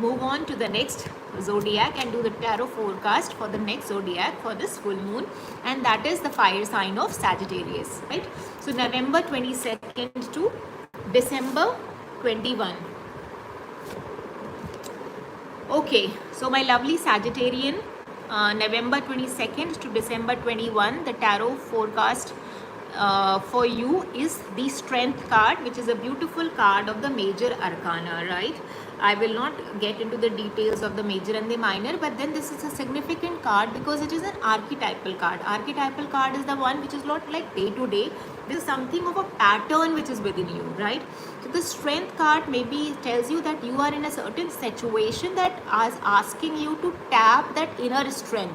move on to the next zodiac and do the tarot forecast for the next zodiac for this full moon, and that is the fire sign of Sagittarius, right? So November 22nd to December 21. Okay, so my lovely Sagittarian, November 22nd to December 21, the tarot forecast for you is the Strength card, which is a beautiful card of the major arcana, right? I will not get into the details of the major and the minor, but then this is a significant card because it is an archetypal card. Archetypal card is the one which is not like day to day. This is something of a pattern which is within you, right? So the Strength card maybe tells you that you are in a certain situation that is asking you to tap that inner strength,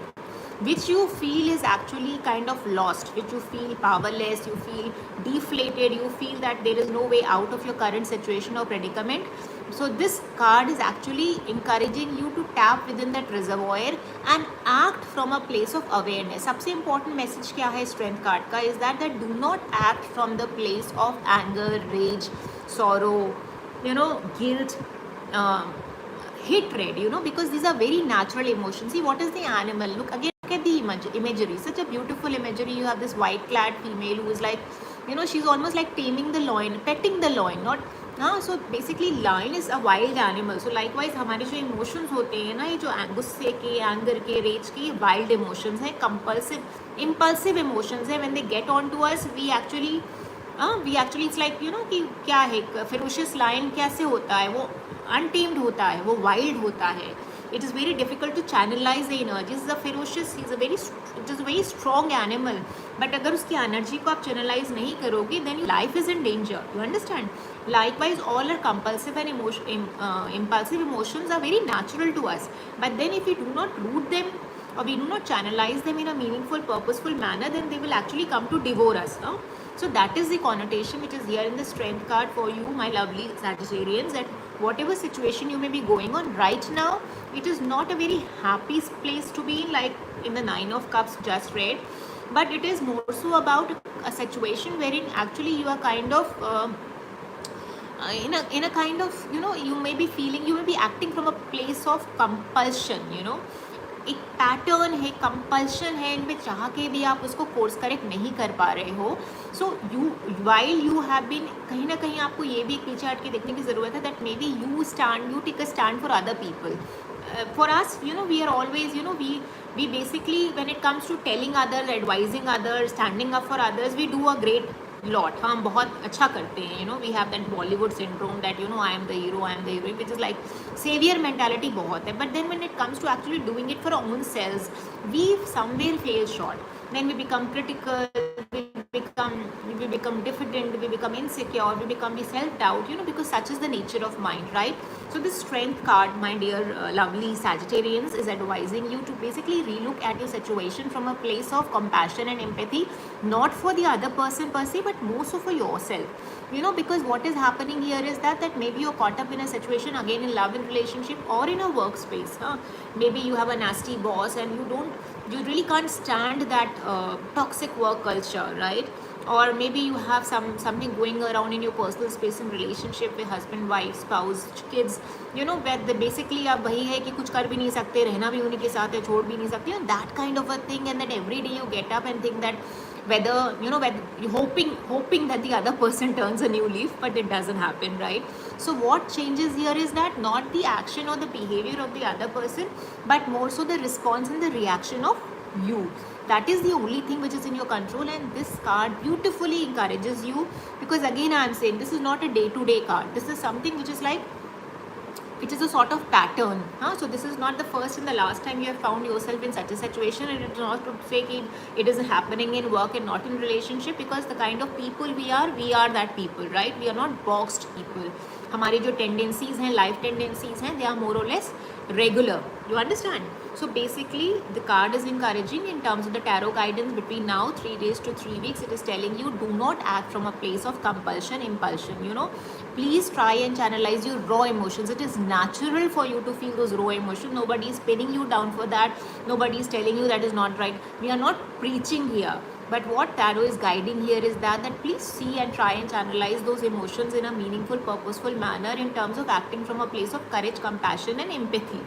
which you feel is actually kind of lost, which you feel powerless, you feel deflated, you feel that there is no way out of your current situation or predicament. So this card is actually encouraging you to tap within that reservoir and act from a place of awareness. सबसे important message क्या है Strength card का is that do not act from the place of anger, rage, sorrow, guilt, hatred, because these are very natural emotions. See, what is the animal? Look at the imagery, such a beautiful imagery. You have this white clad female who is like, she's almost like taming the lion, petting the lion, not so basically lion is a wild animal. So likewise हमारे जो emotions होते हैं ना, ये जो गुस्से के, anger के, rage के, wild emotions हैं, impulsive emotions हैं. When they get on to us, we actually it's like कि क्या है, ferocious lion कैसे होता है, वो untamed होता है, वो wild होता है. It is very difficult to channelize the energy. He's a ferocious, it is a very strong animal. But अगर उसकी energy को आप channelize नहीं करोगे, then your life is in danger. You understand? Likewise, all our compulsive and impulsive emotions are very natural to us. But then if we do not root them or we do not channelize them in a meaningful, purposeful manner, then they will actually come to devour us. So that is the connotation which is here in the Strength card for you, my lovely Sagittarians, that whatever situation you may be going on right now, it is not a very happy place to be in, like in the Nine of Cups just read, but it is more so about a situation wherein actually you are kind of in a kind of, you may be acting from a place of compulsion, एक pattern है, compulsion है, इन पे चाह के भी आप उसको course correct नहीं कर पा रहे हो. So while you have been, कहीं ना कहीं आपको ये भी एक पीछे हट के देखने की ज़रूरत है that may be you take a stand for other people. For us, we are always, we basically, when it comes to telling others, advising others, standing up for others, we do a great lot. हम बहुत अच्छा करते हैं, we have that Bollywood syndrome that I am the hero, I am the heroine, which is like savior mentality बहुत है. But then when it comes to actually doing it for our own selves, we somewhere fail short. Then we become critical, we become diffident, we become insecure, we become self-doubt, because such is the nature of mind, right? So this Strength card, my dear lovely Sagittarians, is advising you to basically relook at your situation from a place of compassion and empathy, not for the other person per se, but more so for yourself. Because what is happening here is that maybe you're caught up in a situation, again in love and relationship or in a workspace. Maybe you have a nasty boss and you really can't stand that toxic work culture, right? Or maybe you have something going around in your personal space in relationship with husband, wife, spouse, kids, where basically आप वही है कि कुछ कर भी नहीं सकते, रहना भी उन्हीं के साथ है, छोड़ भी नहीं सकते, that kind of a thing. And then every day you get up and think that whether you're hoping that the other person turns a new leaf, but it doesn't happen, right? So what changes here is that not the action or the behavior of the other person, but more so the response and the reaction of you. That is the only thing which is in your control, and this card beautifully encourages you, because again I am saying this is not a day-to-day card. This is something which is like, which is a sort of pattern. So this is not the first and the last time you have found yourself in such a situation, and it's not to say that it is happening in work and not in relationship, because the kind of people we are that people, right? We are not boxed people. हमारी जो tendencies हैं, life tendencies हैं, they are more or less regular. You understand? So basically the card is encouraging in terms of the tarot guidance between now 3 days to 3 weeks. It is telling you do not act from a place of compulsion, impulsion. Please try and channelize your raw emotions. It is natural for you to feel those raw emotions. Nobody is pinning you down for that. Nobody is telling you that is not right. We are not preaching here. But what tarot is guiding here is that please see and try and channelize those emotions in a meaningful, purposeful manner in terms of acting from a place of courage, compassion, and empathy.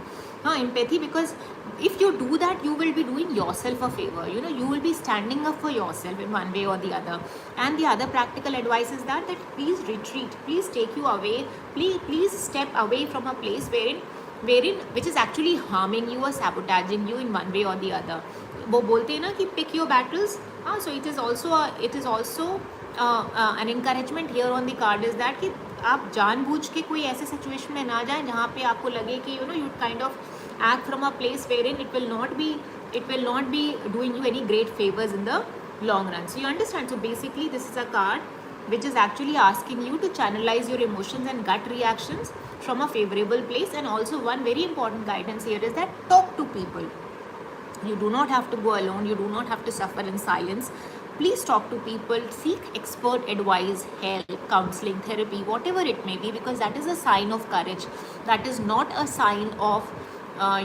Empathy, because if you do that, you will be doing yourself a favor. You will be standing up for yourself in one way or the other. And the other practical advice is that please retreat, please take you away, please step away from a place wherein which is actually harming you or sabotaging you in one way or the other. वो बोलते हैं ना कि pick your battles. So it is also an encouragement here on the card is that कि आप जानबूझ के कोई ऐसे सिचुएशन में ना जाएं जहाँ पे आपको लगे कि you kind of act from a place wherein it will not be doing you any great favors in the long run. So you understand. So basically this is a card which is actually asking you to channelize your emotions and gut reactions from a favorable place. And also one very important guidance here is that talk to people. You do not have to go alone. You do not have to suffer in silence. Please talk to people, seek expert advice, help, counseling, therapy, whatever it may be, because that is a sign of courage. That is not a sign of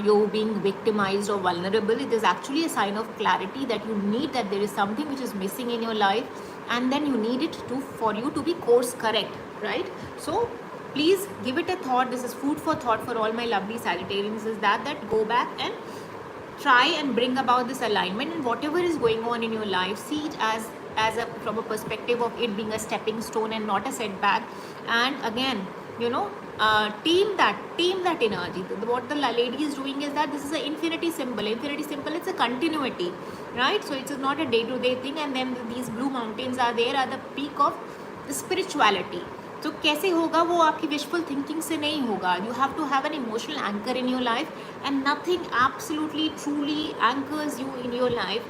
you being victimized or vulnerable. It is actually a sign of clarity that you need, that there is something which is missing in your life, and then you need it for you to be course correct, right? So please give it a thought. This is food for thought for all my lovely Sagittarians, is that go back and try and bring about this alignment, and whatever is going on in your life, see it as from a perspective of it being a stepping stone and not a setback. And again, team that energy. What the lady is doing is that this is an infinity symbol. It's a continuity, right? So it is not a day-to-day thing. And then these blue mountains are there at the peak of the spirituality. तो कैसे होगा वो आपकी wishful thinking से नहीं होगा. You have to have an emotional anchor in your life, and nothing absolutely truly anchors you in your life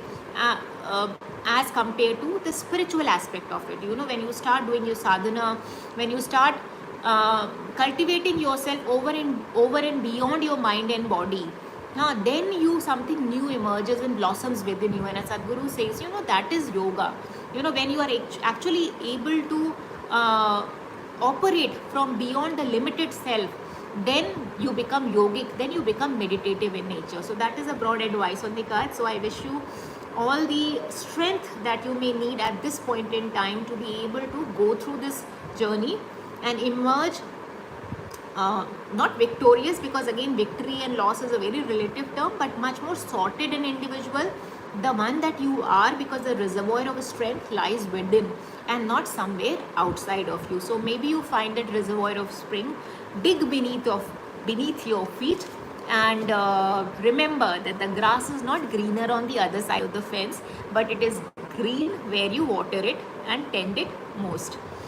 as compared to the spiritual aspect of it. When you start doing your sadhana, when you start cultivating yourself over and beyond your mind and body, then something new emerges and blossoms within you. And as Sadhguru says, that is yoga. When you are actually able to operate from beyond the limited self, then you become yogic, then you become meditative in nature. So that is a broad advice on the card. So I wish you all the strength that you may need at this point in time to be able to go through this journey and emerge not victorious, because again victory and loss is a very relative term, but much more sorted and individual, the one that you are, because the reservoir of strength lies within and not somewhere outside of you. So maybe you find that reservoir of spring, dig beneath your feet, and remember that the grass is not greener on the other side of the fence, but it is green where you water it and tend it most.